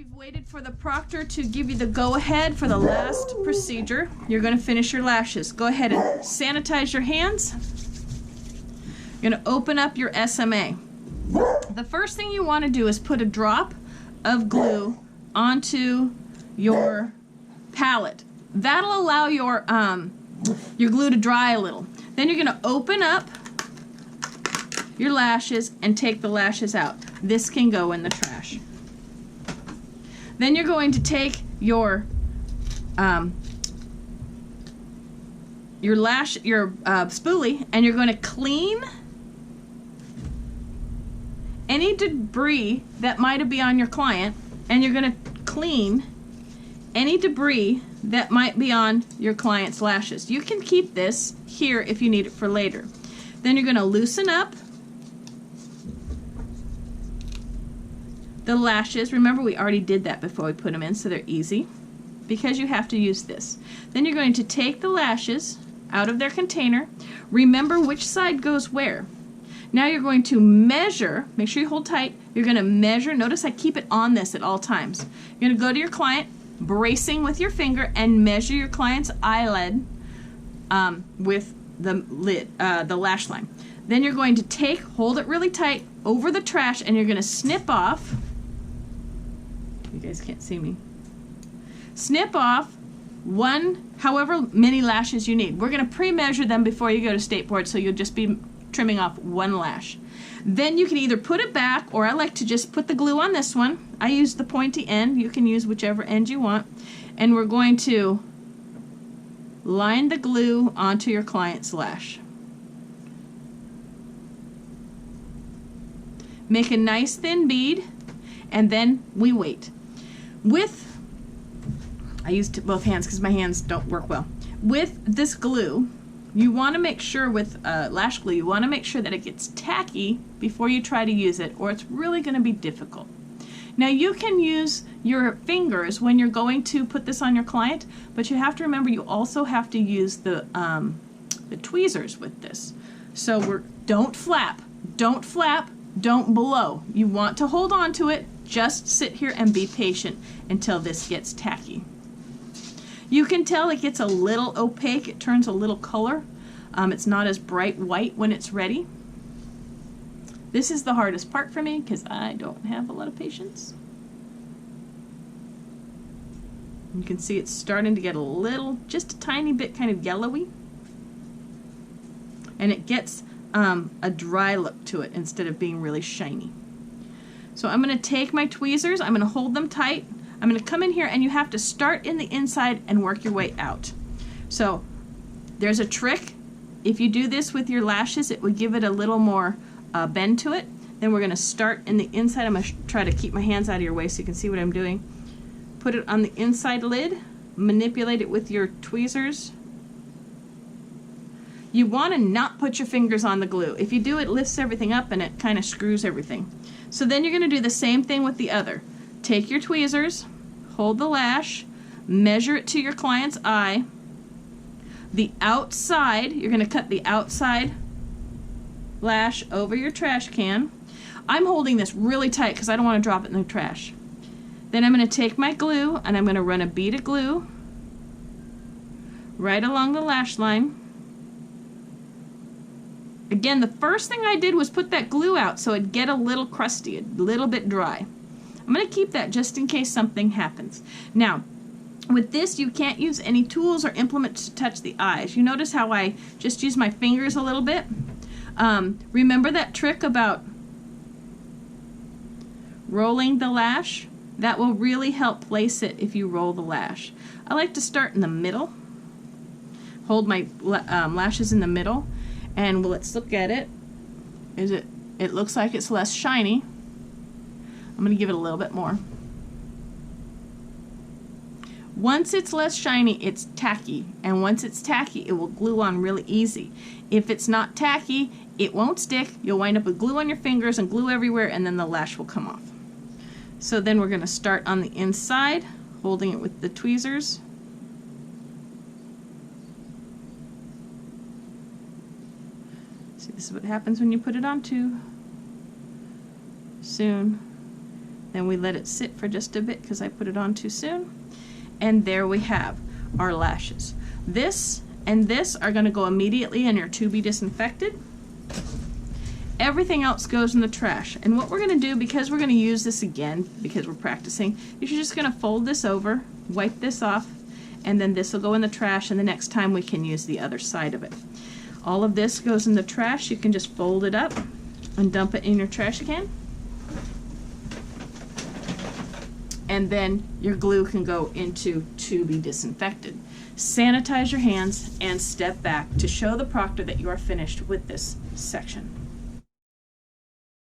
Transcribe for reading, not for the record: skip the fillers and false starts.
you've waited for the proctor to give you the go-ahead for the last procedure. You're going to finish your lashes. Go ahead and sanitize your hands. You're going to open up your SMA. The first thing you want to do is put a drop of glue onto your palette. That'll allow your glue to dry a little. Then you're going to open up your lashes and take the lashes out. This can go in the trash. Then you're going to take your spoolie, and you're going to clean any debris that might be on your client, and you're going to clean any debris that might be on your client's lashes. You can keep this here if you need it for later. Then you're going to loosen up the lashes. Remember, we already did that before we put them in, so they're easy because you have to use this. Then you're going to take the lashes out of their container. Remember which side goes where. Now you're going to measure, make sure you hold tight, you're going to measure, notice I keep it on this at all times. You're going to go to your client, bracing with your finger, and measure your client's eyelid with the lid, the lash line. Then you're going to hold it really tight over the trash, and you're going to snip off. You guys can't see me. Snip off however many lashes you need. We're going to pre-measure them before you go to state board, so you'll just be trimming off one lash. Then you can either put it back, or I like to just put the glue on this one. I use the pointy end. You can use whichever end you want. And we're going to line the glue onto your client's lash. Make a nice thin bead, and then we wait. I used both hands because my hands don't work well. With this glue, you want to make sure with lash glue, you want to make sure that it gets tacky before you try to use it, or it's really going to be difficult. Now you can use your fingers when you're going to put this on your client, but you have to remember you also have to use the tweezers with this. So don't flap, don't blow. You want to hold on to it. Just sit here and be patient until this gets tacky. You can tell it gets a little opaque. It turns a little color. It's not as bright white when it's ready. This is the hardest part for me because I don't have a lot of patience. You can see it's starting to get a little, just a tiny bit kind of yellowy. And it gets a dry look to it instead of being really shiny. So I'm going to take my tweezers, I'm going to hold them tight, I'm going to come in here, and you have to start in the inside and work your way out. So there's a trick. If you do this with your lashes, it would give it a little more bend to it. Then we're going to start in the inside. I'm going to try to keep my hands out of your way so you can see what I'm doing. Put it on the inside lid, manipulate it with your tweezers. You want to not put your fingers on the glue. If you do, it lifts everything up and it kind of screws everything. So then you're going to do the same thing with the other. Take your tweezers, hold the lash, measure it to your client's eye. The outside, you're going to cut the outside lash over your trash can. I'm holding this really tight because I don't want to drop it in the trash. Then I'm going to take my glue and I'm going to run a bead of glue right along the lash line. Again, the first thing I did was put that glue out so it'd get a little crusty, a little bit dry. I'm going to keep that just in case something happens. Now, with this, you can't use any tools or implements to touch the eyes. You notice how I just use my fingers a little bit? Remember that trick about rolling the lash? That will really help place it if you roll the lash. I like to start in the middle, hold my lashes in the middle, and let's look at it. It looks like it's less shiny. I'm going to give it a little bit more. Once it's less shiny, it's tacky, and once it's tacky, it will glue on really easy. If it's not tacky, it won't stick. You'll wind up with glue on your fingers and glue everywhere, and then the lash will come off. So then we're going to start on the inside, holding it with the tweezers. See, this is what happens when you put it on too soon. Then we let it sit for just a bit because I put it on too soon. And there we have our lashes. This and this are going to go immediately in your to be disinfected. Everything else goes in the trash. And what we're going to do, because we're going to use this again, because we're practicing, you're just going to fold this over, wipe this off, and then this will go in the trash, and the next time we can use the other side of it. All of this goes in the trash. You can just fold it up and dump it in your trash can. And then your glue can go into to be disinfected. Sanitize your hands and step back to show the proctor that you are finished with this section.